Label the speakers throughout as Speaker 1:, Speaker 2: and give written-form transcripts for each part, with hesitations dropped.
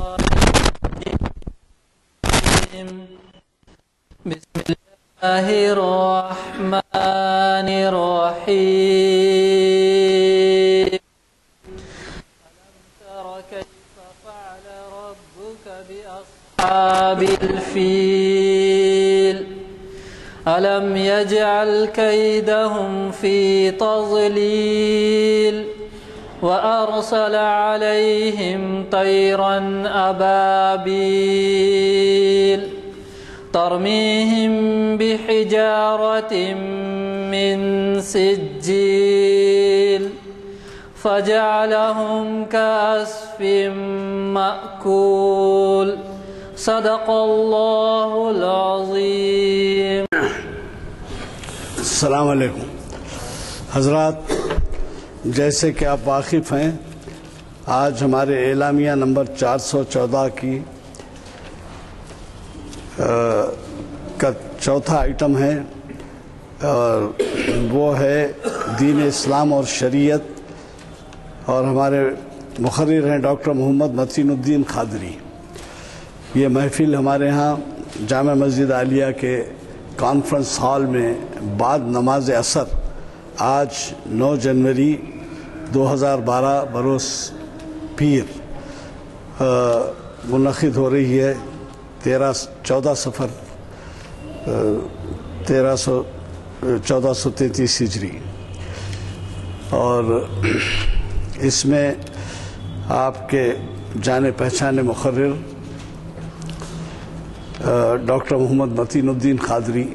Speaker 1: بسم الله الرحمن الرحيم. ألم تر كيف فعل ربك بأصحاب الفيل ألم يجعل كيدهم في تضليل وأرسل عليهم طيرا أبابيل ترميهم بحجارة من سجيل فجعلهم كعصف مأكول. صدق الله العظيم.
Speaker 2: السلام علیکم حضرات، جیسے کہ آپ واقف ہیں، آج ہمارے اعلامیہ نمبر 414 کی کا چوتھا آئٹم ہے، اور وہ ہے دین اسلام اور شریعت، اور ہمارے مقرر ہیں ڈاکٹر محمد متین الدین قادری۔ یہ محفل ہمارے ہاں جامع مسجد عالیہ کے کانفرنس ہال میں بعد نماز عصر آج 9 جنوری 2012 بروز پیر منعقد ہو رہی ہے، 14 صفر 1433 ہجری، اور اس میں آپ کے جانے پہچانے مقرر ڈاکٹر محمد متین الدین قادری،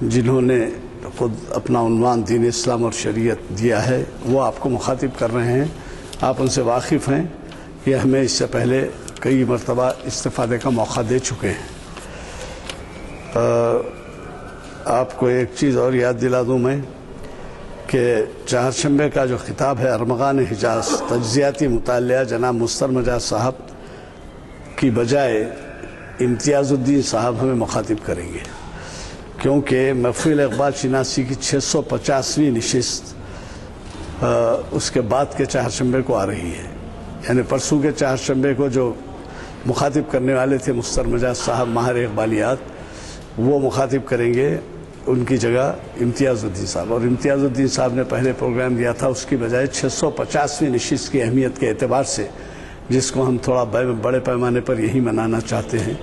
Speaker 2: جنہوں نے خود اپنا عنوان دین اسلام اور شریعت دیا ہے، وہ آپ کو مخاطب کر رہے ہیں۔ آپ ان سے واقف ہیں، یہ ہمیں اس سے پہلے کئی مرتبہ استفادے کا موقع دے چکے ہیں۔ آپ کو ایک چیز اور یاد دلا دوں میں کہ چہارشنبے کا جو خطاب ہے ارمغان حجاز تجزیاتی مطالعہ جناب مستر مجاز صاحب کی بجائے امتیاز الدین صاحب ہمیں مخاطب کریں گے، کیونکہ محفل اقبال شناسی کی 650ویں نشست اس کے بعد کے چہارشنبے کو آ رہی ہے، یعنی پرسوں کے چہارشنبے کو جو مخاطب کرنے والے تھے مستر مجاز صاحب ماہر اقبالیات، وہ مخاطب کریں گے ان کی جگہ امتیاز الدین صاحب، اور امتیاز الدین صاحب نے پہلے پروگرام دیا تھا، اس کی بجائے 650ویں نشست کی اہمیت کے اعتبار سے، جس کو ہم تھوڑا بڑے پیمانے پر یہی منانا چاہتے ہیں،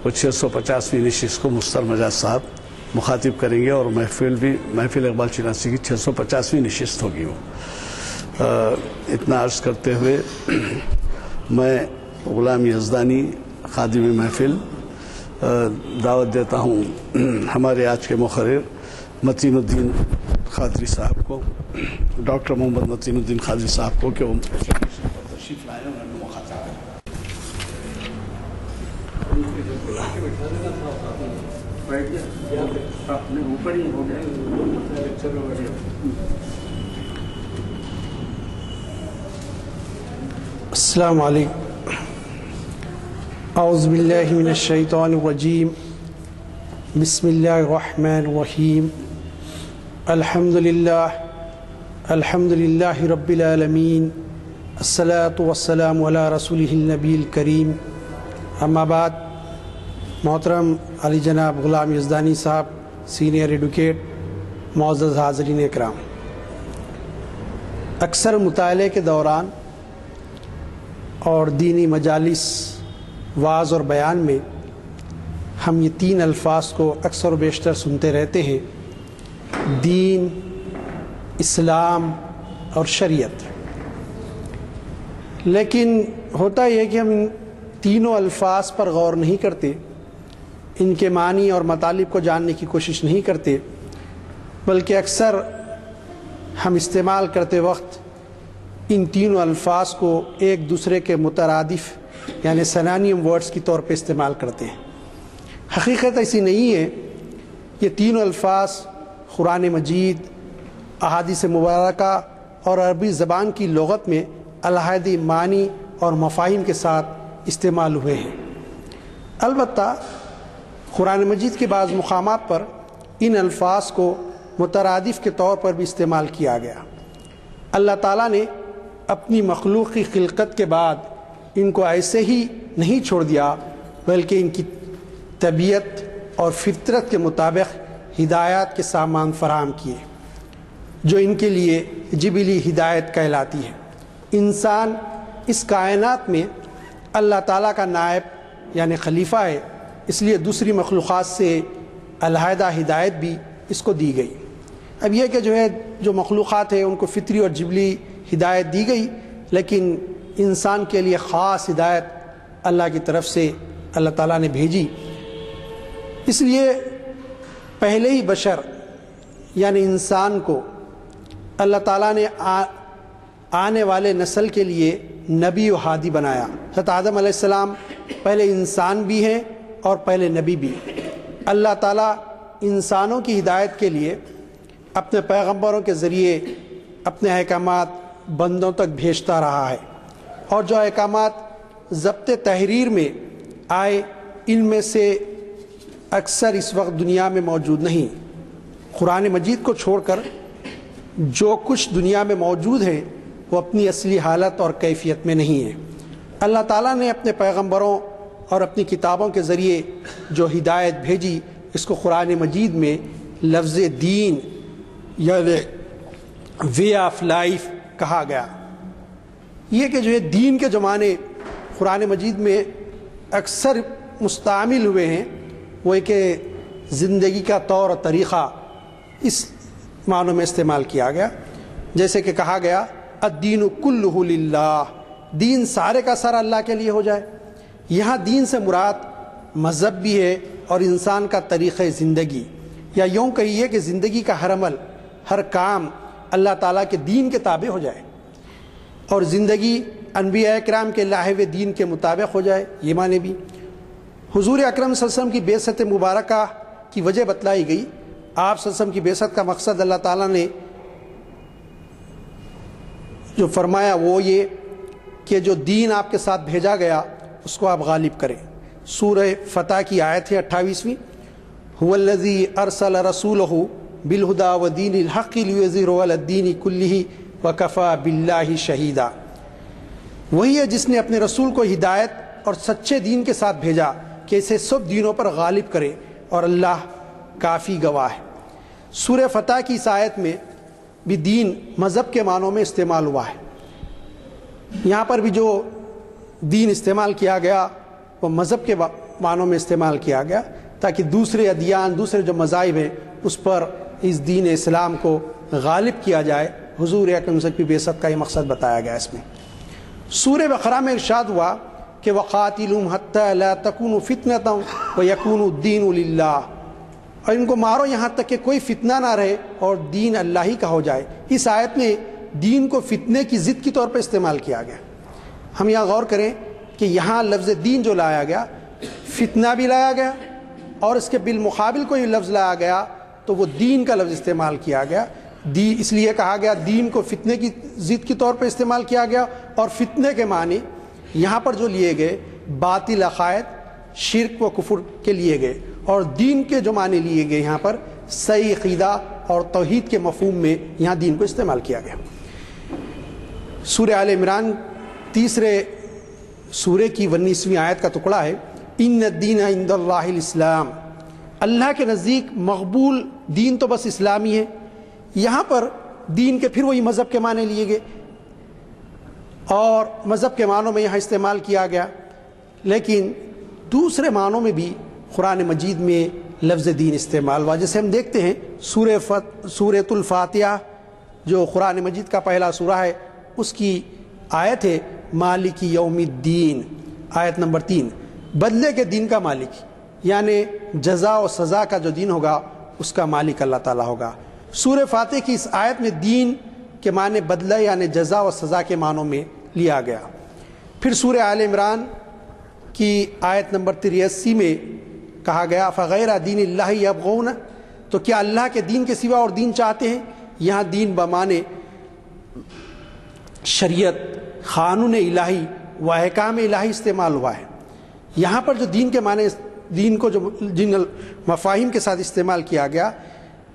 Speaker 2: وہ 650ویں نشست کو مستر مجاز صاحب مخاطب کریں گے، اور محفل اقبال شناسی کی 650ویں نشست ہوگی وہ۔ اتنا عرض کرتے ہوئے میں غلام یزدانی خادم محفل دعوت دیتا ہوں ہمارے آج کے مقرر متین الدین قادری صاحب کو، ڈاکٹر محمد متین الدین قادری صاحب کو، کہ وہ تشریف لائیں اور ہمیں مخاطب کریں۔
Speaker 3: السلام علیکم۔ اعوذ باللہ من الشیطان الرجیم، بسم اللہ الرحمن الرحیم، الحمد للہ رب العالمین، الصلاۃ والسلام علی رسولہ النبی الکریم، اما بعد۔ محترم علی جناب غلام یزدانی صاحب، سینئر ایڈوکیٹ، معزز حاضرین اکرام، اکثر مطالعے کے دوران اور دینی مجالس، وعظ اور بیان میں ہم یہ 3 الفاظ کو اکثر و بیشتر سنتے رہتے ہیں: دین، اسلام اور شریعت۔ لیکن ہوتا یہ ہے کہ ہم ان تینوں الفاظ پر غور نہیں کرتے، ان کے معنی اور مطالب کو جاننے کی کوشش نہیں کرتے، بلکہ اکثر ہم استعمال کرتے وقت ان تینوں الفاظ کو ایک دوسرے کے مترادف یعنی سنانیم ورڈز کی طور پہ استعمال کرتے ہیں۔ حقیقت ایسی نہیں ہے۔ یہ تینوں الفاظ قرآن مجید، احادیث مبارکہ اور عربی زبان کی لغت میں علیحدہ معنی اور مفاہیم کے ساتھ استعمال ہوئے ہیں۔ البتہ قرآن مجید کے بعض مقامات پر ان الفاظ کو مترادف کے طور پر بھی استعمال کیا گیا۔ اللہ تعالیٰ نے اپنی مخلوق کی خلقت کے بعد ان کو ایسے ہی نہیں چھوڑ دیا بلکہ ان کی طبیعت اور فطرت کے مطابق ہدایات کے سامان فراہم کیے جو ان کے لیے جبلی ہدایت کہلاتی ہے۔ انسان اس کائنات میں اللہ تعالیٰ کا نائب یعنی خلیفہ ہے، اس لیے دوسری مخلوقات سے علیحدہ ہدایت بھی اس کو دی گئی۔ اب یہ کہ جو مخلوقات ہیں ان کو فطری اور جبلی ہدایت دی گئی، لیکن انسان کے لیے خاص ہدایت اللہ کی طرف سے اللہ تعالیٰ نے بھیجی۔ اس لیے پہلے ہی بشر یعنی انسان کو اللہ تعالیٰ نے آنے والے نسل کے لیے نبی و ہادی بنایا۔ حضرت آدم علیہ السلام پہلے انسان بھی ہیں اور پہلے نبی بھی۔ اللہ تعالیٰ انسانوں کی ہدایت کے لیے اپنے پیغمبروں کے ذریعے اپنے احکامات بندوں تک بھیجتا رہا ہے، اور جو احکامات ضبط تحریر میں آئے ان میں سے اکثر اس وقت دنیا میں موجود نہیں۔ قرآن مجید کو چھوڑ کر جو کچھ دنیا میں موجود ہے وہ اپنی اصلی حالت اور کیفیت میں نہیں ہے۔ اللہ تعالیٰ نے اپنے پیغمبروں اور اپنی کتابوں کے ذریعے جو ہدایت بھیجی اس کو قرآن مجید میں لفظ دین یعنی وے آف لائف کہا گیا۔ یہ کہ جو ہے دین کے جو معنی قرآن مجید میں اکثر مستعمل ہوئے ہیں وہ کہ زندگی کا طور و طریقہ اس معنوں میں استعمال کیا گیا، جیسے کہ کہا گیا الدین کلہ للہ، دین سارے کا سارا اللہ کے لیے ہو جائے۔ یہاں دین سے مراد مذہب بھی ہے اور انسان کا طریقہ زندگی، یا یوں کہیے کہ زندگی کا ہر عمل ہر کام اللہ تعالیٰ کے دین کے تابع ہو جائے، اور زندگی انبیاء کرام کے لاہے ہوئے دین کے مطابق ہو جائے، یہ معنی بھی۔ حضور اکرم صلی اللہ علیہ وسلم کی بعثت مبارکہ کی وجہ بتلائی گئی۔ آپ صلی اللہ علیہ وسلم کی بعثت کا مقصد اللہ تعالیٰ نے جو فرمایا وہ یہ کہ جو دین آپ کے ساتھ بھیجا گیا اس کو آپ غالب کریں۔ سورہ فتح کی آیت ہے 28ویں، هو الذی ارسل رسولہ بالہدی ودین الحق لیظہرہ علی الدین کلہ وکفی باللہ شہیدا۔ وہی ہے جس نے اپنے رسول کو ہدایت اور سچے دین کے ساتھ بھیجا کہ اسے سب دینوں پر غالب کرے، اور اللہ کافی گواہ ہے۔ سورہ فتح کی اس آیت میں بھی دین مذہب کے معنوں میں استعمال ہوا ہے۔ یہاں پر بھی جو دین استعمال کیا گیا وہ مذہب کے معنوں میں استعمال کیا گیا تاکہ دوسرے ادیان دوسرے جو مذاہب ہیں اس پر اس دین اسلام کو غالب کیا جائے۔ حضور اکرم صلی اللہ علیہ وسلم کی بعثت کا یہ مقصد بتایا گیا اس میں۔ سورہ بقرہ میں ارشاد ہوا کہ وَقَاتِلُهُمْ حَتَّى لَا تَكُونُ فِتْنَةً وَيَكُونُ الدِّينُ لِلَّهِ، اور ان کو مارو یہاں تک کہ کوئی فتنہ نہ رہے اور دین اللہ ہی کا ہو جائے۔ اس آیت میں دین کو فتنے کی ضد کی طور پر استعمال کیا گیا۔ ہم یہاں غور کریں کہ یہاں لفظ دین جو لایا گیا فتنہ بھی لایا گیا، اور اس کے بالمقابل کوئی لفظ لایا گیا تو وہ دین کا لفظ استعمال کیا گیا۔ اس لیے کہا گیا دین کو فتنے کی ضد کے طور پر استعمال کیا گیا، اور فتنے کے معنی یہاں پر جو لیے گئے باطل عقائد شرک و کفر کے لیے گئے، اور دین کے جو معنی لیے گئے یہاں پر صحیح عقیدہ اور توحید کے مفہوم میں یہاں دین کو استعمال کیا گیا۔ سورہ آل عمران تیسرے سورہ کی 19ویں آیت کا ٹکڑا ہے، ان الدین عند اللہ الاسلام، اللہ کے نزدیک مقبول دین تو بس اسلامی ہے۔ یہاں پر دین کے پھر وہی مذہب کے معنی لیے گئے اور مذہب کے معنوں میں یہاں استعمال کیا گیا، لیکن دوسرے معنوں میں بھی قرآن مجید میں لفظ دین استعمال ہوا، جیسے ہم دیکھتے ہیں سورۃ الفاتحہ جو قرآن مجید کا پہلا سورہ ہے اس کی آیت ہے مالک یوم الدین، آیت نمبر 3، بدلے کے دین کا مالک، یعنی جزا و سزا کا جو دین ہوگا اس کا مالک اللہ تعالیٰ ہوگا۔ سورہ فاتح کی اس آیت میں دین کے معنی بدلہ یعنی جزا و سزا کے معنوں میں لیا گیا۔ پھر سورہ آل عمران کی آیت نمبر 83 میں کہا گیا فغیر دین اللہ یبغون، تو کیا اللہ کے دین کے سوا اور دین چاہتے ہیں؟ یہاں دین بمعنی شریعت، قانون الہی و احکام الہی استعمال ہوا ہے۔ یہاں پر جو دین کے معنی دین کو جو جن مفاہیم کے ساتھ استعمال کیا گیا،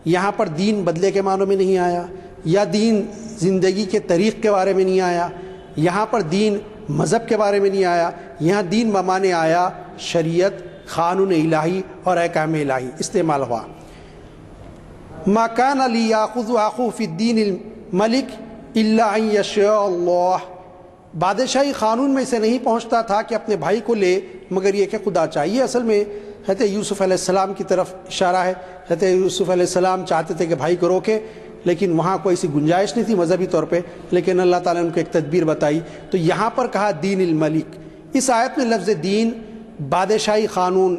Speaker 3: یہاں پر دین بدلے کے معنوں میں نہیں آیا، یا دین زندگی کے طریق کے بارے میں نہیں آیا، یہاں پر دین مذہب کے بارے میں نہیں آیا. یہاں دین بمانے آیا شریعت، قانون الہی اور احکام الہی استعمال ہوا. ما کان لیاخذ اخوه فی الدین الملک الا ان یشاء اللہ. بادشاہی قانون میں اسے نہیں پہنچتا تھا کہ اپنے بھائی کو لے مگر یہ کہ خدا چاہیے. اصل میں حضرت یوسف علیہ السلام کی طرف اشارہ ہے. حضرت یوسف علیہ السلام چاہتے تھے کہ بھائی کو روکے، لیکن وہاں کوئی ایسی گنجائش نہیں تھی مذہبی طور پہ، لیکن اللہ تعالیٰ نے ان کو ایک تدبیر بتائی. تو یہاں پر کہا دین الملک. اس آیت میں لفظ دین بادشاہی قانون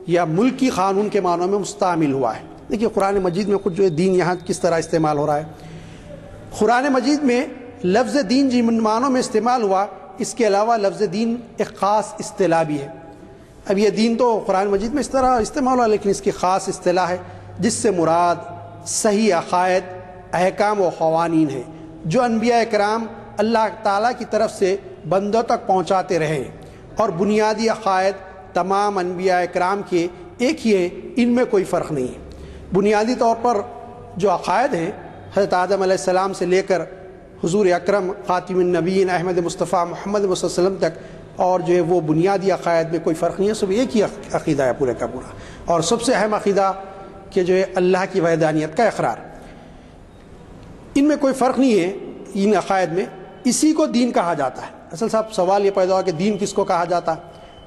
Speaker 3: یا ملکی قانون کے معنوں میں مستعمل ہوا ہے. دیکھیے قرآن مجید میں خود جو ہے دین یہاں کس طرح استعمال ہو رہا ہے. قرآن مجید میں لفظ دین جن معنوں میں استعمال ہوا، اس کے علاوہ لفظ دین ایک خاص اصطلاح بھی ہے. اب یہ دین تو قرآن مجید میں اس طرح استعمال ہوا، لیکن اس کی خاص اصطلاح ہے جس سے مراد صحیح عقائد، احکام و قوانین ہیں جو انبیاء کرام اللہ تعالیٰ کی طرف سے بندوں تک پہنچاتے رہے. اور بنیادی عقائد تمام انبیاء کرام کے ایک ہی ہیں، ان میں کوئی فرق نہیں ہے. بنیادی طور پر جو عقائد ہیں حضرت آدم علیہ السلام سے لے کر حضور اکرم خاتم النبیین احمد مصطفیٰ محمد صلی اللہ علیہ وسلم تک، اور جو ہے وہ بنیادی عقائد میں کوئی فرق نہیں ہے، سب ایک ہی عقیدہ ہے پورے کا پورا. اور سب سے اہم عقیدہ کہ جو ہے اللہ کی وحدانیت کا اقرار. ان میں کوئی فرق نہیں ہے ان عقائد میں. اسی کو دین کہا جاتا ہے. اصل صاحب سوال یہ پیدا ہوا کہ دین کس کو کہا جاتا ہے،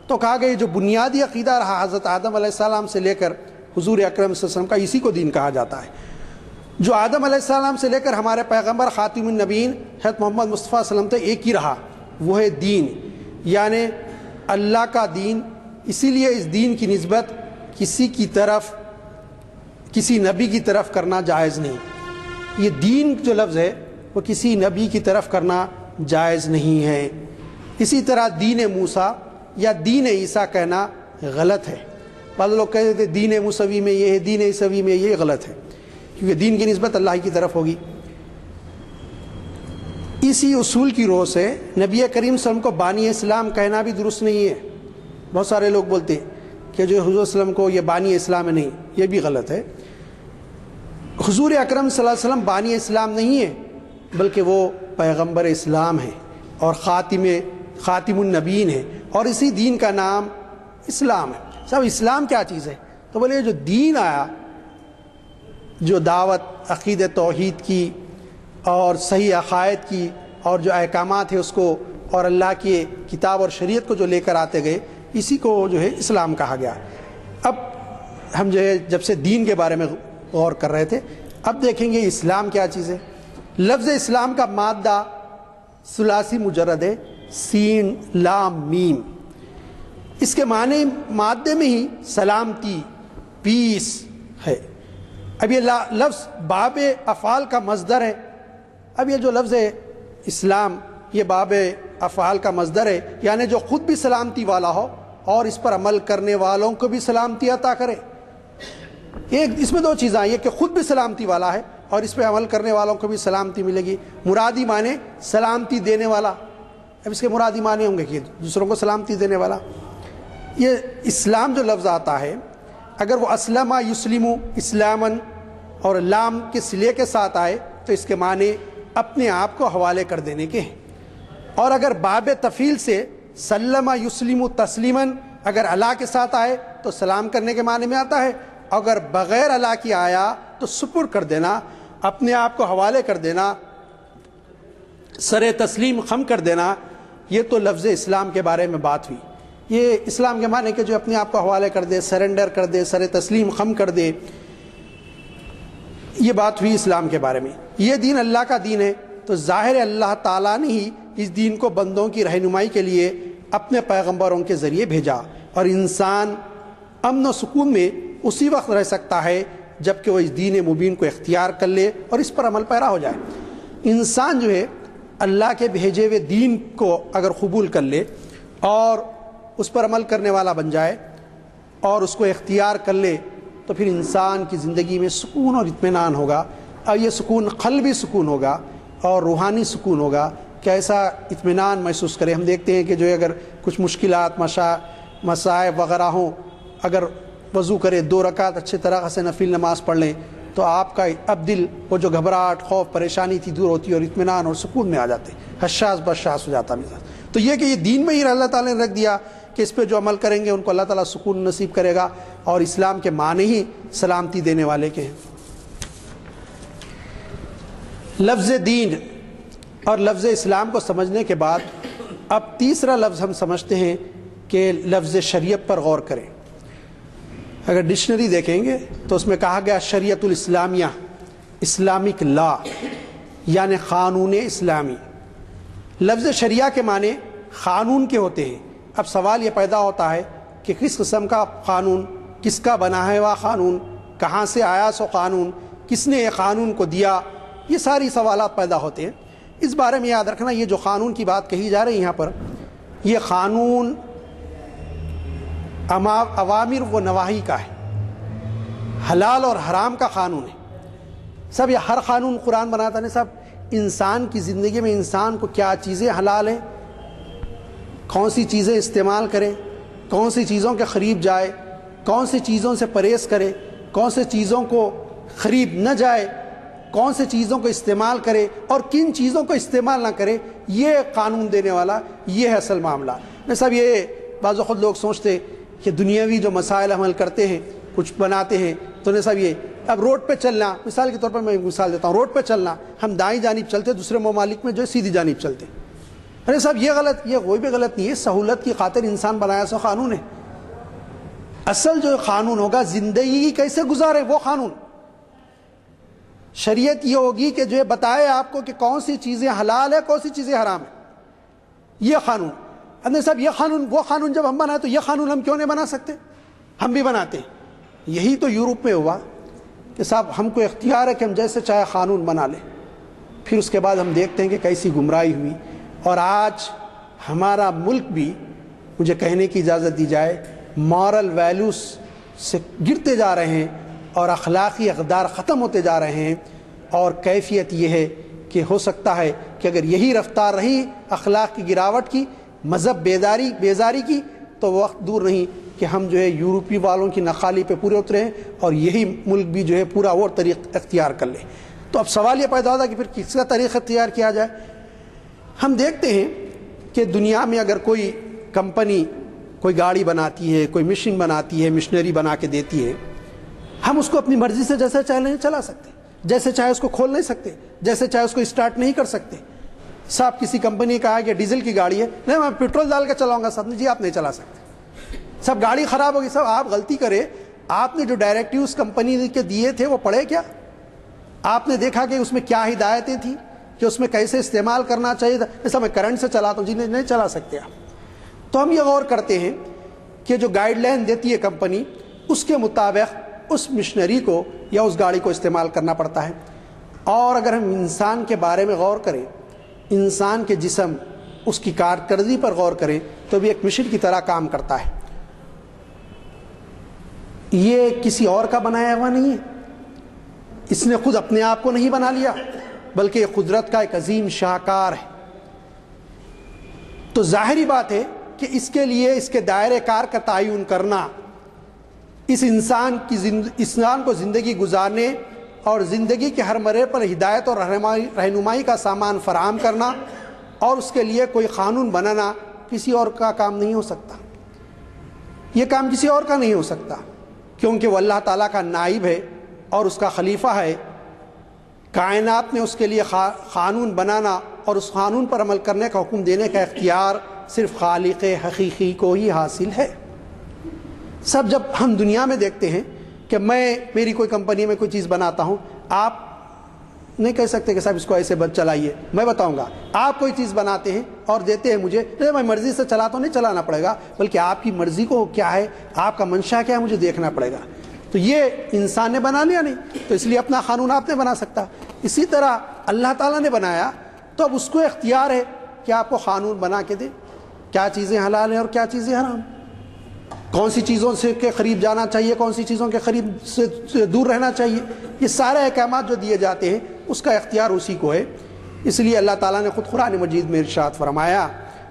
Speaker 3: تو کہا گیا جو بنیادی عقیدہ رہا حضرت آدم علیہ السلام سے لے کر حضور اکرم صلی اللہ علیہ وسلم کا، اسی کو دین کہا جاتا ہے. جو آدم علیہ السلام سے لے کر ہمارے پیغمبر خاتم النبیین حضرت محمد مصطفیٰ صلی اللہ علیہ وسلم تک ایک ہی رہا، وہ ہے دین، یعنی اللہ کا دین. اسی لیے اس دین کی نسبت کسی کی طرف، کسی نبی کی طرف کرنا جائز نہیں. یہ دین جو لفظ ہے وہ کسی نبی کی طرف کرنا جائز نہیں ہے. اسی طرح دین موسیٰ یا دین عیسیٰ کہنا غلط ہے. بعض لوگ کہتے تھے دین موسوی میں یہ ہے، دین عیسوی میں یہ غلط ہے، کیونکہ دین کی نسبت اللہ کی طرف ہوگی. اسی اصول کی روح سے نبی کریم صلی اللہ علیہ وسلم کو بانی اسلام کہنا بھی درست نہیں ہے. بہت سارے لوگ بولتے ہیں کہ جو حضور صلی اللہ علیہ وسلم کو یہ بانی اسلام ہے، نہیں، یہ بھی غلط ہے. حضور اکرم صلی اللہ علیہ وسلم بانی اسلام نہیں ہے، بلکہ وہ پیغمبر اسلام ہے اور خاتم النبیین ہے، اور اسی دین کا نام اسلام ہے. صاحب اسلام کیا چیز ہے؟ تو بولے جو دین آیا، جو دعوت عقید توحید کی اور صحیح عقائد کی اور جو احکامات ہیں اس کو، اور اللہ کی کتاب اور شریعت کو جو لے کر آتے گئے، اسی کو جو ہے اسلام کہا گیا. اب ہم جو ہے جب سے دین کے بارے میں غور کر رہے تھے، اب دیکھیں گے اسلام کیا چیز ہے. لفظ اسلام کا مادہ ثلاثی مجرد ہے، سین لام میم. اس کے معنی مادے میں ہی سلامتی، پیس ہے. اب یہ لفظ باب افعال کا مصدر ہے. اب یہ جو لفظ ہے اسلام، یہ باب افعال کا مصدر ہے، یعنی جو خود بھی سلامتی والا ہو اور اس پر عمل کرنے والوں کو بھی سلامتی عطا کرے. اس میں دو چیزیں ہیں، یہ کہ خود بھی سلامتی والا ہے اور اس پہ عمل کرنے والوں کو بھی سلامتی ملے گی. مرادی معنی سلامتی دینے والا. اب اس کے مرادی معنی ہوں گے کہ دوسروں کو سلامتی دینے والا. یہ اسلام جو لفظ آتا ہے، اگر وہ اسلم یسلم اسلامن اور لام کے صلے کے ساتھ آئے تو اس کے معنی اپنے آپ کو حوالے کر دینے کے ہیں. اور اگر باب تفعیل سے سلم یسلم تسلیمن اگر اللہ کے ساتھ آئے تو سلام کرنے کے معنی میں آتا ہے. اگر بغیر اللہ کی آیا تو سپر کر دینا، اپنے آپ کو حوالے کر دینا، سر تسلیم خم کر دینا. یہ تو لفظ اسلام کے بارے میں بات ہوئی. یہ اسلام کے معنی کہ جو اپنے آپ کو حوالے کر دے، سرنڈر کر دے، سر تسلیم خم کر دے، یہ بات ہوئی اسلام کے بارے میں. یہ دین اللہ کا دین ہے، تو ظاہر اللہ تعالیٰ نے ہی اس دین کو بندوں کی رہنمائی کے لیے اپنے پیغمبروں کے ذریعے بھیجا. اور انسان امن و سکون میں اسی وقت رہ سکتا ہے جب کہ وہ اس دین مبین کو اختیار کر لے اور اس پر عمل پیرا ہو جائے. انسان جو ہے اللہ کے بھیجے ہوئے دین کو اگر قبول کر لے اور اس پر عمل کرنے والا بن جائے اور اس کو اختیار کر لے، تو پھر انسان کی زندگی میں سکون اور اطمینان ہوگا. اور یہ سکون قلبی سکون ہوگا اور روحانی سکون ہوگا کہ ایسا اطمینان محسوس کرے. ہم دیکھتے ہیں کہ جو اگر کچھ مشکلات مصائب وغیرہ ہوں، اگر وضو کرے، 2 رکعت اچھے طرح سے نفل نماز پڑھ لیں، تو آپ کا اب دل وہ جو گھبراہٹ، خوف، پریشانی تھی دور ہوتی ہے اور اطمینان اور سکون میں آ جاتے، حشاش بشاش ہو جاتا مزاج. تو یہ کہ یہ دین میں ہی اللہ تعالیٰ نے رکھ دیا کہ اس پہ جو عمل کریں گے ان کو اللہ تعالیٰ سکون نصیب کرے گا، اور اسلام کے معنی ہی سلامتی دینے والے کے ہیں۔ لفظ دین اور لفظ اسلام کو سمجھنے کے بعد اب تیسرا لفظ ہم سمجھتے ہیں کہ لفظ شریعت پر غور کریں۔ اگر ڈکشنری دیکھیں گے تو اس میں کہا گیا شریعت الاسلامیہ، اسلامک لا، یعنی قانون اسلامی۔ لفظ شریعہ کے معنی قانون کے ہوتے ہیں۔ اب سوال یہ پیدا ہوتا ہے کہ کس قسم کا قانون، کس کا بنا ہے وہ قانون، کہاں سے آیا سو قانون، کس نے یہ قانون کو دیا، یہ ساری سوالات پیدا ہوتے ہیں۔ اس بارے میں یاد رکھنا یہ جو قانون کی بات کہی جا رہی ہے یہاں پر، یہ قانون اوامر و نواہی کا ہے، حلال اور حرام کا قانون ہے۔ سب یہ ہر قانون قرآن بناتا ہے سب انسان کی زندگی میں انسان کو کیا چیزیں حلال ہیں، کون سی چیزیں استعمال کرے، کون سی چیزوں کے قریب جائے، کون سی چیزوں سے پرہیز کرے، کون سی چیزوں کو قریب نہ جائے، کون سی چیزوں کو استعمال کرے اور کن چیزوں کو استعمال نہ کرے، یہ قانون دینے والا یہ ہے اصل معاملہ۔ میں سب یہ بعض خود لوگ سوچتے کہ دنیاوی جو مسائل عمل کرتے ہیں کچھ بناتے ہیں تو نے سب یہ اب روڈ پہ چلنا، مثال کے طور پر میں مثال دیتا ہوں، روڈ پہ چلنا ہم دائیں جانب چلتے، دوسرے ممالک میں جو ہے سیدھی جانب چلتے۔ ارے صاحب یہ غلط، یہ کوئی بھی غلط نہیں ہے، سہولت کی خاطر انسان بنایا سو قانون ہے۔ اصل جو قانون ہوگا زندگی کیسے گزارے وہ قانون، شریعت یہ ہوگی کہ جو بتائے آپ کو کہ کون سی چیزیں حلال ہے کون سی چیزیں حرام ہے، یہ قانون۔ ارے صاحب یہ قانون وہ قانون جب ہم بنائے تو یہ قانون ہم کیوں نہیں بنا سکتے؟ ہم بھی بناتے ہیں۔ یہی تو یورپ میں ہوا کہ صاحب ہم کو اختیار ہے کہ ہم جیسے چاہے قانون بنا لیں، پھر اس کے بعد ہم دیکھتے ہیں کہ کیسی گمراہی ہوئی، اور آج ہمارا ملک بھی، مجھے کہنے کی اجازت دی جائے، مورل ویلیوز سے گرتے جا رہے ہیں اور اخلاقی اقدار ختم ہوتے جا رہے ہیں، اور کیفیت یہ ہے کہ ہو سکتا ہے کہ اگر یہی رفتار رہی اخلاق کی گراوٹ کی، مذہب بیزاری کی، تو وقت دور نہیں کہ ہم جو ہے یورپی والوں کی نقالی پہ پورے اترے ہیں اور یہی ملک بھی جو ہے پورا وہ طریق اختیار کر لے۔ تو اب سوال یہ پیدا ہوتا کہ پھر کس کا طریق اختیار کیا جائے؟ ہم دیکھتے ہیں کہ دنیا میں اگر کوئی کمپنی کوئی گاڑی بناتی ہے، کوئی مشین بناتی ہے، مشنری بنا کے دیتی ہے، ہم اس کو اپنی مرضی سے جیسے چاہے نہیں چلا سکتے، جیسے چاہے اس کو کھول نہیں سکتے، جیسے چاہے اس کو اسٹارٹ نہیں کر سکتے۔ صاحب کسی کمپنی کا ہے کہ ڈیزل کی گاڑی ہے، نہیں میں پیٹرول ڈال کے چلاؤں گا، صاحب جی آپ نہیں چلا سکتے، سب گاڑی خراب ہوگی۔ صاحب آپ غلطی کرے، آپ نے جو ڈائریکٹیو اس کمپنی کے دیے تھے وہ پڑھے کیا؟ آپ نے دیکھا کہ اس میں کیا ہدایتیں تھیں کہ اس میں کیسے استعمال کرنا چاہیے تھا؟ جیسا میں کرنٹ سے چلاتا ہوں، جی نہیں چلا سکتے آپ۔ تو ہم یہ غور کرتے ہیں کہ جو گائیڈ لائن دیتی ہے کمپنی، اس کے مطابق اس مشنری کو یا اس گاڑی کو استعمال کرنا پڑتا ہے۔ اور اگر ہم انسان کے بارے میں غور کریں، انسان کے جسم، اس کی کارکردگی پر غور کریں، تو بھی ایک مشین کی طرح کام کرتا ہے۔ یہ کسی اور کا بنایا ہوا نہیں ہے، اس نے خود اپنے آپ کو نہیں بنا لیا، بلکہ یہ قدرت کا ایک عظیم شاہکار ہے۔ تو ظاہری بات ہے کہ اس کے لیے اس کے دائرۂ کار کا تعین کرنا، اس انسان کو زندگی گزارنے اور زندگی کے ہر مرحلے پر ہدایت اور رہنمائی کا سامان فراہم کرنا، اور اس کے لیے کوئی قانون بنانا کسی اور کا کام نہیں ہو سکتا۔ یہ کام کسی اور کا نہیں ہو سکتا، کیونکہ وہ اللہ تعالیٰ کا نائب ہے اور اس کا خلیفہ ہے۔ کائنات میں اس کے لیے قانون بنانا اور اس قانون پر عمل کرنے کا حکم دینے کا اختیار صرف خالق حقیقی کو ہی حاصل ہے۔ سب جب ہم دنیا میں دیکھتے ہیں کہ میری کوئی کمپنی میں کوئی چیز بناتا ہوں، آپ نہیں کہہ سکتے کہ صاحب اس کو ایسے چلائیے، میں بتاؤں گا۔ آپ کوئی چیز بناتے ہیں اور دیتے ہیں مجھے، نہیں میں مرضی سے چلاتا ہوں، نہیں چلانا پڑے گا، بلکہ آپ کی مرضی کو کیا ہے، آپ کا منشا کیا ہے، مجھے دیکھنا پڑے گا۔ تو یہ انسان نے بنا لیا نہیں، تو اس لیے اپنا قانون آپ نے بنا سکتا۔ اسی طرح اللہ تعالیٰ نے بنایا تو اب اس کو اختیار ہے کہ آپ کو قانون بنا کے دے کیا چیزیں حلال ہیں اور کیا چیزیں حرام، کون سی چیزوں سے کے قریب جانا چاہیے، کون سی چیزوں کے قریب سے دور رہنا چاہیے۔ یہ سارے احکامات جو دیے جاتے ہیں اس کا اختیار اسی کو ہے۔ اس لیے اللہ تعالیٰ نے خود قرآن مجید میں ارشاد فرمایا،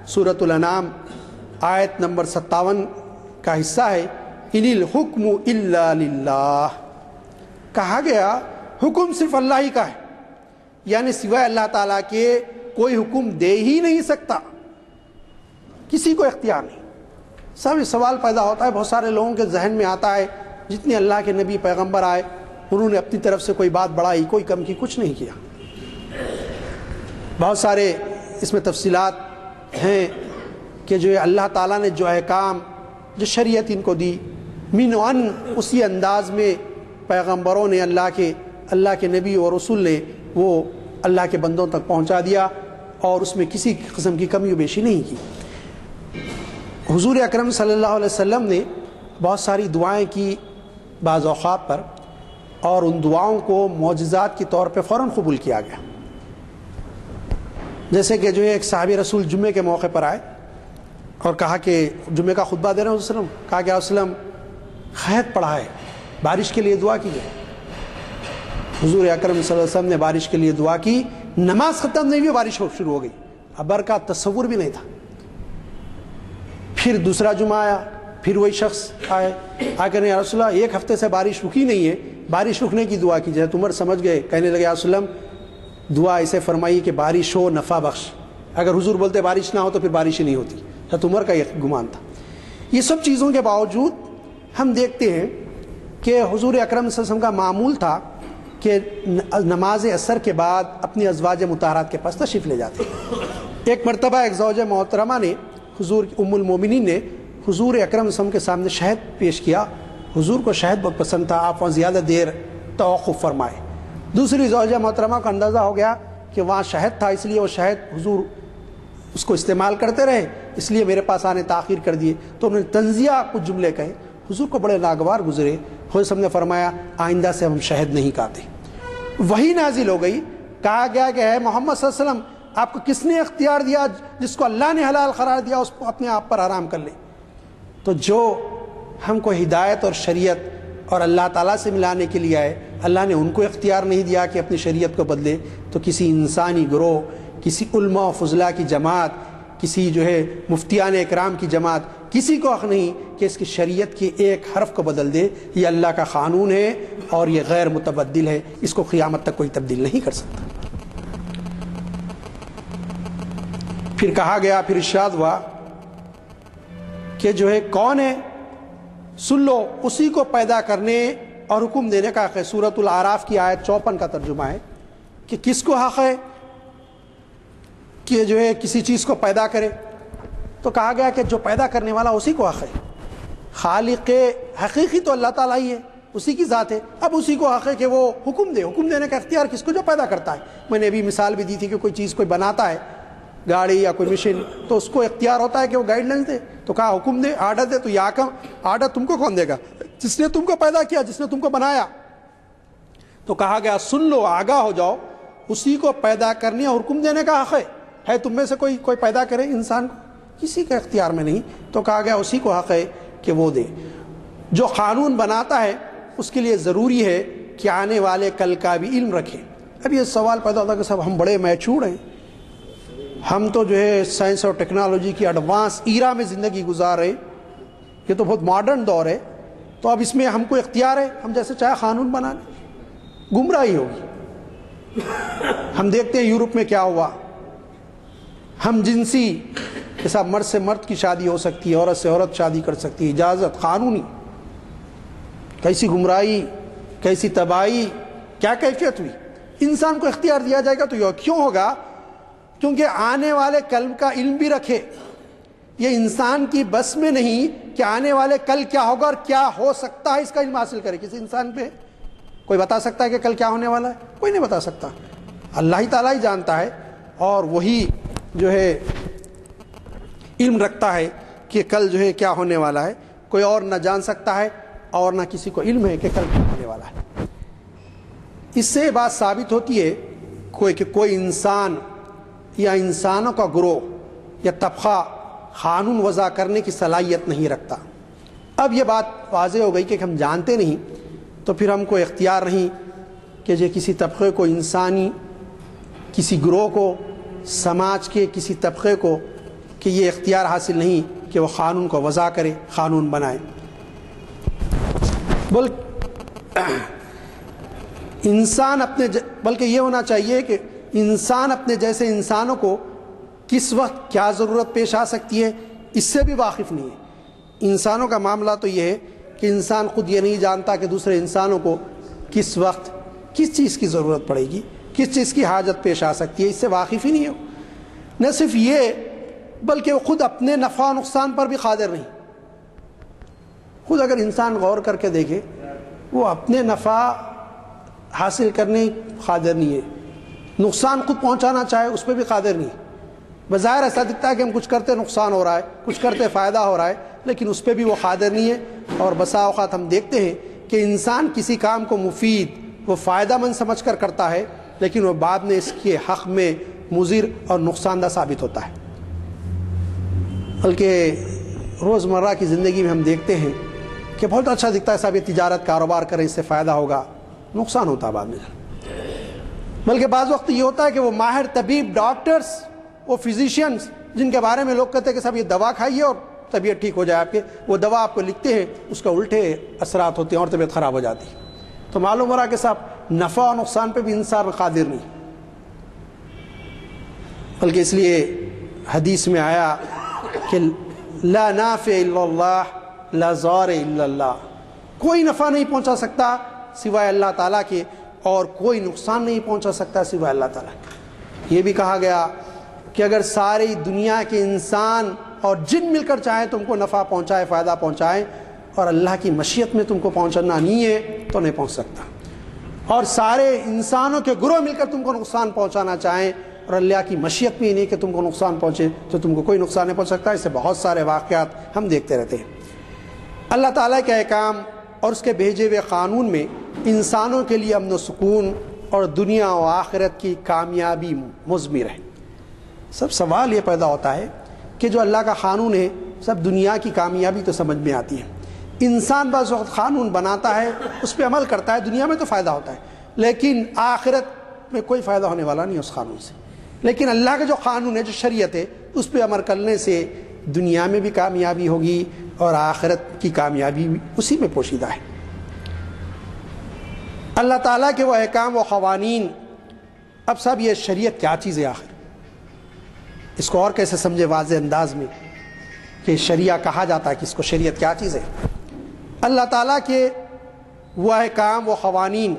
Speaker 3: سورۃ الانعام آیت نمبر 57 کا حصہ ہے، ان الحکم الا للہ، کہا گیا حکم صرف اللہ ہی کا ہے، یعنی سوائے اللہ تعالیٰ کے کوئی حکم دے ہی نہیں سکتا۔ کسی کو اختیار نہیں. سب سوال پیدا ہوتا ہے, بہت سارے لوگوں کے ذہن میں آتا ہے جتنے اللہ کے نبی پیغمبر آئے انہوں نے اپنی طرف سے کوئی بات بڑھائی, کوئی کم کی, کچھ نہیں کیا. بہت سارے اس میں تفصیلات ہیں کہ جو اللہ تعالیٰ نے جو احکام, جو شریعت ان کو دی, من ان اسی انداز میں پیغمبروں نے اللہ کے نبی اور رسول نے وہ اللہ کے بندوں تک پہنچا دیا, اور اس میں کسی قسم کی کمی و بیشی نہیں کی. حضور اکرم صلی اللہ علیہ وسلم نے بہت ساری دعائیں کی بعض اوقات پر, اور ان دعاؤں کو معجزات کے طور پہ فوراً قبول کیا گیا. جیسے کہ جو ایک صحابی رسول جمعے کے موقع پر آئے اور کہا کہ جمعے کا خطبہ دے رہے ہیں وسلم, کہا کہ وسلم خیر پڑھا ہے, بارش کے لیے دعا کیجیے. حضور اکرم صلی اللہ علیہ وسلم نے بارش کے لیے دعا کی, نماز ختم نہیں ہوئی بارش شروع ہو گئی. ابر کا تصور بھی نہیں تھا. پھر دوسرا جمعہ آیا, پھر وہی شخص آئے, آ کر یا رسول اللہ ایک ہفتے سے بارش رکی نہیں ہے, بارش رکنے کی دعا کیجیے. عمر سمجھ گئے, کہنے لگے یا رسول اللہ دعا ایسے فرمائی کہ بارش ہو نفع بخش. اگر حضور بولتے بارش نہ ہو تو پھر بارش ہی نہیں ہوتی. حضرت عمر کا یہ گمان تھا. یہ سب چیزوں کے باوجود ہم دیکھتے ہیں کہ حضور اکرم صلی اللہ علیہ وسلم کا معمول تھا کہ نماز عصر کے بعد اپنی ازواج مطہرات کے پاس تشریف لے جاتے. ایک مرتبہ ایک زوجہ محترمہ نے حضور ام المومنین نے حضور اکرم صلی اللہ علیہ وسلم کے سامنے شہد پیش کیا. حضور کو شہد بہت پسند تھا, آپ وہاں زیادہ دیر توقف فرمائے. دوسری زوجہ محترمہ کو اندازہ ہو گیا کہ وہاں شہد تھا, اس لیے وہ شہد حضور اس کو استعمال کرتے رہے, اس لیے میرے پاس آنے تاخیر کر دیے. تو انہوں نے تنزیہ کچھ جملے کہے, حضور کو بڑے ناگوار گزرے. حضور صلی اللہ علیہ وسلم نے فرمایا آئندہ سے ہم شہد نہیں کھاتے. وہی نازل ہو گئی, کہا گیا کہ اے محمد صلی اللہ علیہ وسلم آپ کو کس نے اختیار دیا, جس کو اللہ نے حلال قرار دیا اس کو اپنے آپ پر حرام کر لے. تو جو ہم کو ہدایت اور شریعت اور اللہ تعالیٰ سے ملانے کے لیے آئے, اللہ نے ان کو اختیار نہیں دیا کہ اپنی شریعت کو بدلے. تو کسی انسانی گروہ, کسی علماء و فضلاء کی جماعت, کسی جو ہے مفتیان اکرام کی جماعت, کسی کو حق نہیں کہ اس کی شریعت کے ایک حرف کو بدل دے. یہ اللہ کا قانون ہے اور یہ غیر متبدل ہے, اس کو قیامت تک کوئی تبدیل نہیں کر سکتا. پھر کہا گیا, پھر ارشاد ہوا کہ جو ہے کون ہے, سن لو اسی کو پیدا کرنے اور حکم دینے کا حق ہے. سورۃ الاعراف کی آیت 54 کا ترجمہ ہے کہ کس کو حق ہے کہ جو ہے کسی چیز کو پیدا کرے. تو کہا گیا کہ جو پیدا کرنے والا اسی کو حق ہے. خالق حقیقی تو اللہ تعالیٰ ہی ہے, اسی کی ذات ہے. اب اسی کو حق ہے کہ وہ حکم دے. حکم دینے کا اختیار کس کو, جو پیدا کرتا ہے. میں نے ابھی مثال بھی دی تھی کہ کوئی چیز کوئی بناتا ہے, گاڑی یا کوئی مشین, تو اس کو اختیار ہوتا ہے کہ وہ گائیڈ لائنس دے. تو کہا حکم دے, آرڈر دے. تو یہ آرڈر تم کو کون دے گا, جس نے تم کو پیدا کیا, جس نے تم کو بنایا. تو کہا گیا سن لو, آگاہ ہو جاؤ, اسی کو پیدا کرنے اور حکم دینے کا حق ہے تم میں سے کوئی پیدا کرے انسان کو, کسی کے اختیار میں نہیں. تو کہا گیا اسی کو حق ہے کہ وہ دے. جو قانون بناتا ہے اس کے لیے ضروری ہے کہ آنے والے کل کا بھی علم رکھے. اب یہ سوال پیدا ہوتا ہے کہ صاحب ہم بڑے میچور ہیں, ہم تو جو ہے سائنس اور ٹیکنالوجی کی ایڈوانس ایرا میں زندگی گزار رہے, یہ تو بہت ماڈرن دور ہے, تو اب اس میں ہم کو اختیار ہے, ہم جیسے چاہے قانون بنا لیں. گمراہی ہوگی. ہم دیکھتے ہیں یورپ میں کیا ہوا, ہم جنسی کہ صاحب مرد سے مرد کی شادی ہو سکتی ہے, عورت سے عورت شادی کر سکتی ہے, اجازت قانونی. کیسی گمراہی, کیسی تباہی, کیا کیفیت ہوئی. انسان کو اختیار دیا جائے گا تو یہ کیوں ہوگا, کیونکہ آنے والے کل کا علم بھی رکھے. یہ انسان کی بس میں نہیں کہ آنے والے کل کیا ہوگا اور کیا ہو سکتا ہے اس کا علم حاصل کرے. کسی انسان پہ کوئی بتا سکتا ہے کہ کل کیا ہونے والا ہے؟ کوئی نہیں بتا سکتا. اللہ ہی تعالیٰ ہی جانتا ہے, اور وہی جو ہے علم رکھتا ہے کہ کل جو ہے کیا ہونے والا ہے. کوئی اور نہ جان سکتا ہے اور نہ کسی کو علم ہے کہ کل کیا ہونے والا ہے. اس سے بات ثابت ہوتی ہے کہ کوئی انسان یا انسانوں کا گروہ یا طبقہ قانون وضع کرنے کی صلاحیت نہیں رکھتا. اب یہ بات واضح ہو گئی کہ ہم جانتے نہیں, تو پھر ہم کو اختیار نہیں کہ جو کسی طبقے کو, انسانی کسی گروہ کو, سماج کے کسی طبقے کو, کہ یہ اختیار حاصل نہیں کہ وہ قانون کو وضع کرے, قانون بنائے. بلکہ یہ ہونا چاہیے کہ انسان اپنے جیسے انسانوں کو کس وقت کیا ضرورت پیش آ سکتی ہے, اس سے بھی واقف نہیں ہے۔ انسانوں کا معاملہ تو یہ ہے کہ انسان خود یہ نہیں جانتا کہ دوسرے انسانوں کو کس وقت کس چیز کی ضرورت پڑے گی، کس چیز کی حاجت پیش آ سکتی ہے، اس سے واقف ہی نہیں ہو۔ نہ صرف یہ بلکہ وہ خود اپنے نفع و نقصان پر بھی قادر نہیں۔ خود اگر انسان غور کر کے دیکھے وہ اپنے نفع حاصل کرنے قادر نہیں ہے، نقصان خود پہنچانا چاہے اس پہ بھی قادر نہیں۔ بظاہر ایسا دکھتا ہے کہ ہم کچھ کرتے نقصان ہو رہا ہے، کچھ کرتے فائدہ ہو رہا ہے، لیکن اس پہ بھی وہ قادر نہیں ہے۔ اور بسا اوقات ہم دیکھتے ہیں کہ انسان کسی کام کو مفید وہ فائدہ مند سمجھ کر کرتا ہے، لیکن وہ بعد میں اس کے حق میں مضر اور نقصان دہ ثابت ہوتا ہے۔ بلکہ روزمرہ کی زندگی میں ہم دیکھتے ہیں کہ بہت اچھا دکھتا ہے صاحب یہ تجارت کاروبار کریں، اس سے فائدہ ہوگا، نقصان ہوتا ہے بعد میں۔ بلکہ بعض وقت یہ ہوتا ہے کہ وہ ماہر طبیب، ڈاکٹرز، وہ فزیشینز جن کے بارے میں لوگ کہتے ہیں کہ صاحب یہ دوا کھائیے اور طبیعت ٹھیک ہو جائے آپ کے، وہ دوا آپ کو لکھتے ہیں، اس کا الٹے اثرات ہوتے ہیں اور طبیعت خراب ہو جاتی ہے۔ تو معلوم ہو رہا کہ صاحب نفع اور نقصان پہ بھی انسان قادر نہیں۔ بلکہ اس لیے حدیث میں آیا کہ لا نافع الا اللہ لا ضار الا اللہ، کوئی نفع نہیں پہنچا سکتا سوائے اللہ تعالیٰ کے، اور کوئی نقصان نہیں پہنچا سکتا سوائے اللہ تعالیٰ کے۔ یہ بھی کہا گیا کہ اگر ساری دنیا کے انسان اور جن مل کر چاہیں تم کو نفع پہنچائے، فائدہ پہنچائیں، اور اللہ کی مشیت میں تم کو پہنچنا نہیں ہے تو نہیں پہنچ سکتا، اور سارے انسانوں کے گروہ مل کر تم کو نقصان پہنچانا چاہیں اور اللہ کی مشیت میں ہی نہیں کہ تم کو نقصان پہنچے تو تم کو کوئی نقصان نہیں پہنچ سکتا۔ اس سے بہت سارے واقعات ہم دیکھتے رہتے ہیں۔ اللہ تعالیٰ کے احکام اور اس کے بھیجے ہوئے قانون میں انسانوں کے لیے امن و سکون اور دنیا و آخرت کی کامیابی مضمر ہے۔ سب سوال یہ پیدا ہوتا ہے کہ جو اللہ کا قانون ہے سب دنیا کی کامیابی تو سمجھ میں آتی ہے، انسان بعض وقت قانون بناتا ہے، اس پہ عمل کرتا ہے، دنیا میں تو فائدہ ہوتا ہے، لیکن آخرت میں کوئی فائدہ ہونے والا نہیں اس قانون سے۔ لیکن اللہ کا جو قانون ہے، جو شریعت ہے، اس پہ عمل کرنے سے دنیا میں بھی کامیابی ہوگی اور آخرت کی کامیابی بھی اسی میں پوشیدہ ہے۔ اللہ تعالیٰ کے وہ احکام و قوانین، اب صاحب یہ شریعت کیا چیز ہے آخر؟ اس کو اور کیسے سمجھے واضح انداز میں کہ شریعہ کہا جاتا ہے کہ اس کو شریعت کیا چیز ہے؟ اللہ تعالیٰ کے وہ احکام و قوانین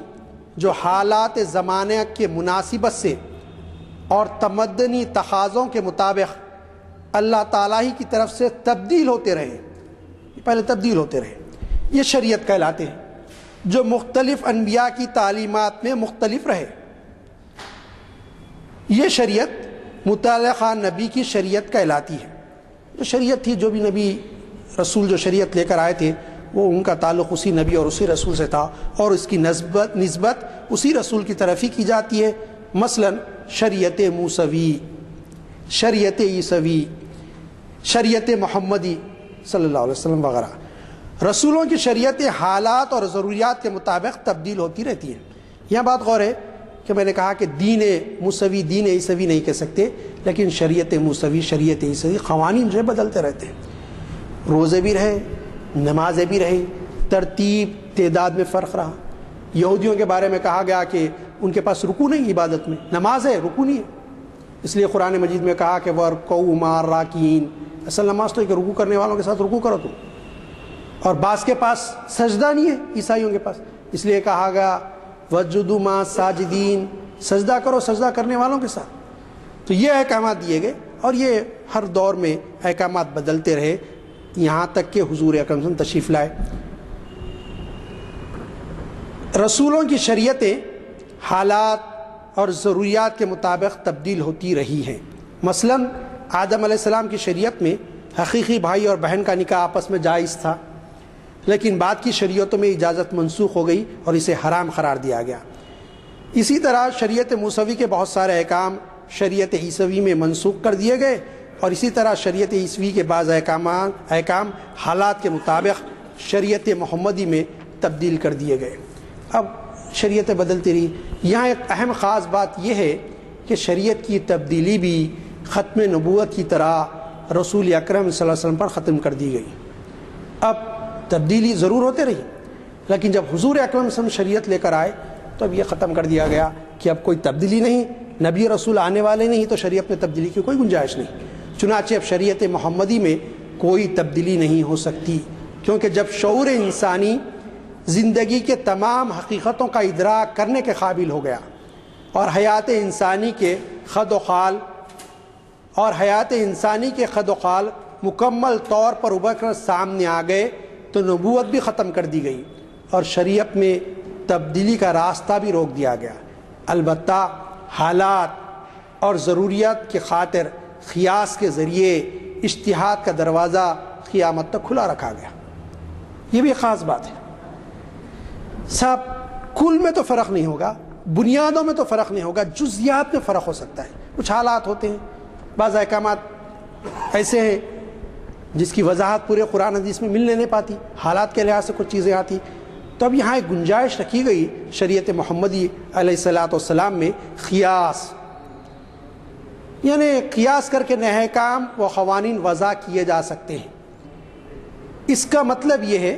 Speaker 3: جو حالات زمانے کے مناسبت سے اور تمدنی تقاضوں کے مطابق اللہ تعالیٰ ہی کی طرف سے تبدیل ہوتے رہے، پہلے تبدیل ہوتے رہے، یہ شریعت کہلاتے ہیں، جو مختلف انبیاء کی تعلیمات میں مختلف رہے۔ یہ شریعت متعلقہ نبی کی شریعت کہلاتی ہے۔ جو شریعت تھی، جو بھی نبی رسول جو شریعت لے کر آئے تھے، وہ ان کا تعلق اسی نبی اور اسی رسول سے تھا، اور اس کی نسبت اسی رسول کی طرف ہی کی جاتی ہے۔ مثلا شریعت موسوی، شریعت عیسوی، شریعت محمدی صلی اللہ علیہ وسلم وغیرہ۔ رسولوں کی شریعت حالات اور ضروریات کے مطابق تبدیل ہوتی رہتی ہے۔ یہاں بات غور ہے کہ میں نے کہا کہ دین موسوی دین عیسوی نہیں کہہ سکتے، لیکن شریعت موسوی شریعت عیسوی قوانین جو ہے بدلتے رہتے ہیں۔ روزے بھی رہے، نمازیں بھی رہی، ترتیب تعداد میں فرق رہا۔ یہودیوں کے بارے میں کہا گیا کہ ان کے پاس رکوع نہیں عبادت میں، نماز ہے رکوع نہیں ہے، اس لیے قرآن مجید میں کہا کہ وَرْكَعُوا مَعَ الرَّاكِعِينَ، اصل نماز تو ہے کہ رکوع کرنے والوں کے ساتھ رکوع کرو تم، اور بعض کے پاس سجدہ نہیں ہے عیسائیوں کے پاس، اس لیے کہا گیا وَاسْجُدُوا مَعَ السَّاجِدِينَ، سجدہ کرو سجدہ کرنے والوں کے ساتھ۔ تو یہ احکامات دیے گئے، اور یہ ہر دور میں احکامات بدلتے رہے، یہاں تک کہ حضور اکرم صلی اللہ علیہ وسلم تشریف لائے۔ رسولوں کی شریعتیں حالات اور ضروریات کے مطابق تبدیل ہوتی رہی ہیں۔ مثلا آدم علیہ السلام کی شریعت میں حقیقی بھائی اور بہن کا نکاح آپس میں جائز تھا، لیکن بعد کی شریعتوں میں اجازت منسوخ ہو گئی اور اسے حرام قرار دیا گیا۔ اسی طرح شریعت موسوی کے بہت سارے احکام شریعت عیسوی میں منسوخ کر دیے گئے، اور اسی طرح شریعت عیسوی کے بعض احکام حالات کے مطابق شریعت محمدی میں تبدیل کر دیے گئے۔ اب شریعت بدلتی رہی۔ یہاں ایک اہم خاص بات یہ ہے کہ شریعت کی تبدیلی بھی ختم نبوت کی طرح رسول اکرم صلی اللہ علیہ وسلم پر ختم کر دی گئی۔ اب تبدیلی ضرور ہوتے رہی، لیکن جب حضور اکرم صلی اللہ علیہ وسلم شریعت لے کر آئے تو اب یہ ختم کر دیا گیا کہ اب کوئی تبدیلی نہیں، نبی رسول آنے والے نہیں تو شریعت میں تبدیلی کی کوئی گنجائش نہیں۔ چنانچہ اب شریعت محمدی میں کوئی تبدیلی نہیں ہو سکتی، کیونکہ جب شعور انسانی زندگی کے تمام حقیقتوں کا ادراک کرنے کے قابل ہو گیا اور حیات انسانی کے خد و خال مکمل طور پر ابھر کر سامنے آ گئے تو نبوت بھی ختم کر دی گئی اور شریعت میں تبدیلی کا راستہ بھی روک دیا گیا۔ البتہ حالات اور ضروریات کی خاطر قیاس کے ذریعے اجتہاد کا دروازہ قیامت تک کھلا رکھا گیا۔ یہ بھی خاص بات ہے صاحب، کل میں تو فرق نہیں ہوگا، بنیادوں میں تو فرق نہیں ہوگا، جزیات میں فرق ہو سکتا ہے۔ کچھ حالات ہوتے ہیں، بعض احکامات ایسے ہیں جس کی وضاحت پورے قرآن حدیث میں ملنے نہیں پاتی، حالات کے لحاظ سے کچھ چیزیں آتی، تو اب یہاں ایک گنجائش رکھی گئی شریعت محمدی علیہ السلام میں، قیاس، یعنی قیاس کر کے نئے احکام و قوانین وضع کیے جا سکتے ہیں۔ اس کا مطلب یہ ہے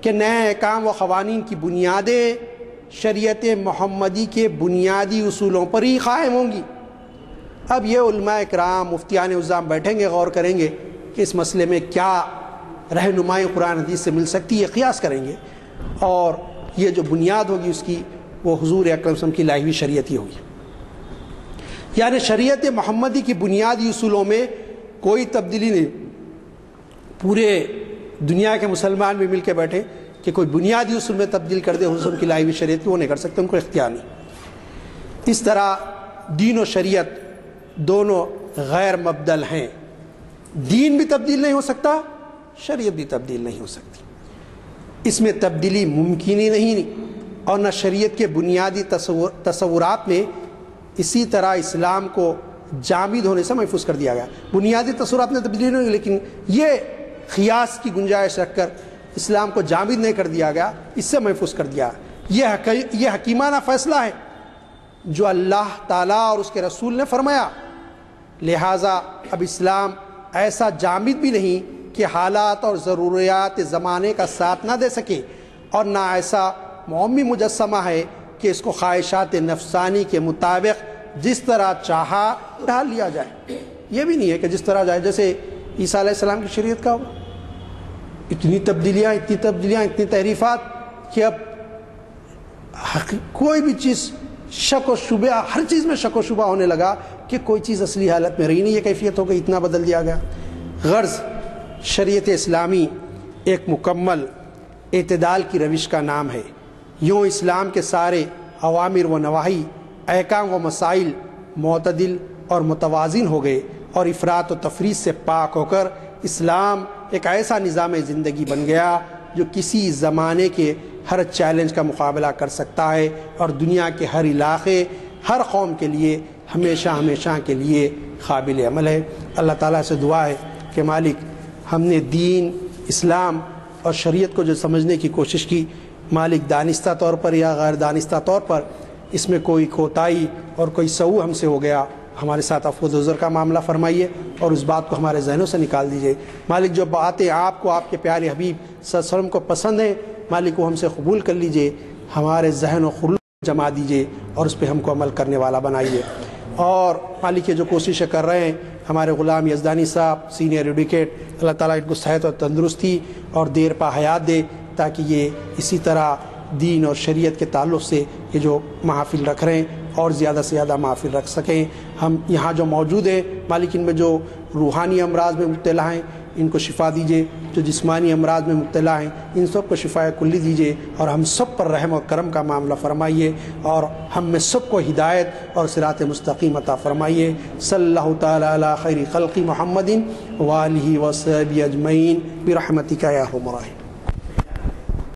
Speaker 3: کہ نئے احکام و قوانین کی بنیادیں شریعت محمدی کے بنیادی اصولوں پر ہی قائم ہوں گی۔ اب یہ علماء اکرام، مفتیان عظام بیٹھیں گے، غور کریں گے کہ اس مسئلے میں کیا رہنمائی قرآن حدیث سے مل سکتی ہے، قیاس کریں گے، اور یہ جو بنیاد ہوگی اس کی، وہ حضور اکرم صلی اللہ علیہ وسلم کی لائی ہوئی شریعت ہی ہوگی۔ یعنی شریعت محمدی کی بنیادی اصولوں میں کوئی تبدیلی نہیں۔ پورے دنیا کے مسلمان بھی مل کے بیٹھے کہ کوئی بنیادی اصول میں تبدیل کر دے حضور کی لائی ہوئی شریعت کی، وہ نہیں کر سکتے، ان کو اختیار نہیں۔ اس طرح دین و شریعت دونوں غیر مبدل ہیں، دین بھی تبدیل نہیں ہو سکتا، شریعت بھی تبدیل نہیں ہو سکتی، اس میں تبدیلی ممکن ہی نہیں، اور نہ شریعت کے بنیادی تصورات میں اسی طرح اسلام کو جامد ہونے سے محفوظ کر دیا گیا۔ بنیادی تصورات میں تبدیلی نہیں ہوئی، لیکن یہ قیاس کی گنجائش رکھ کر اسلام کو جامد نہیں کر دیا گیا، اس سے محفوظ کر دیا۔ یہ حکیمانہ فیصلہ ہے جو اللہ تعالیٰ اور اس کے رسول نے فرمایا، لہٰذا اب اسلام ایسا جامد بھی نہیں کہ حالات اور ضروریات زمانے کا ساتھ نہ دے سکے، اور نہ ایسا معمی مجسمہ ہے کہ اس کو خواہشات نفسانی کے مطابق جس طرح چاہا ڈال لیا جائے۔ یہ بھی نہیں ہے کہ جس طرح جائے، جیسے عیسیٰ علیہ السلام کی شریعت کا ہوگا، اتنی تبدیلیاں، اتنی تحریفات کہ اب کوئی بھی چیز شک و شبہ، ہر چیز میں شک و شبہ ہونے لگا کہ کوئی چیز اصلی حالت میں رہی نہیں، یہ کیفیت ہو گئی، اتنا بدل دیا گیا۔ غرض شریعت اسلامی ایک مکمل اعتدال کی روش کا نام ہے۔ یوں اسلام کے سارے اوامر و نواہی، احکام و مسائل معتدل اور متوازن ہو گئے، اور افراط و تفریط سے پاک ہو کر اسلام ایک ایسا نظام زندگی بن گیا جو کسی زمانے کے ہر چیلنج کا مقابلہ کر سکتا ہے، اور دنیا کے ہر علاقے، ہر قوم کے لیے ہمیشہ کے لیے قابل عمل ہے۔ اللہ تعالیٰ سے دعا ہے کہ مالک، ہم نے دین، اسلام اور شریعت کو جو سمجھنے کی کوشش کی، مالک دانستہ طور پر یا غیر دانستہ طور پر اس میں کوئی کوتاہی اور کوئی سہو ہم سے ہو گیا، ہمارے ساتھ عفو و عذر کا معاملہ فرمائیے اور اس بات کو ہمارے ذہنوں سے نکال دیجیے۔ مالک جو باتیں آپ کو، آپ کے پیارے حبیب صلی اللہ علیہ وسلم کو پسند ہیں، مالک وہ ہم سے قبول کر لیجیے، ہمارے ذہن و خلق جما دیجیے اور اس پہ ہم کو عمل کرنے والا بنائیے۔ اور مالک یہ جو کوششیں کر رہے ہیں ہمارے غلام یزدانی صاحب، سینئر ایڈوکیٹ، اللہ تعالیٰ ان کو صحت اور تندرستی اور دیر پا حیات دے، تاکہ یہ اسی طرح دین اور شریعت کے تعلق سے یہ جو محافل رکھ رہے ہیں اور زیادہ سے زیادہ محافل رکھ سکیں۔ ہم یہاں جو موجود ہیں مالک، ان میں جو روحانی امراض میں مبتلا ہیں ان کو شفا دیجیے، جو جسمانی امراض میں مبتلا ہیں ان سب کو شفا کلی دیجیے، اور ہم سب پر رحم اور کرم کا معاملہ فرمائیے، اور ہم میں سب کو ہدایت اور صراط مستقیم عطا فرمائیے۔ صلی اللہ تعالی علی خیر خلق محمد وآلہ وصحبہ اجمعین برحمتک یا ارحم الراحمین۔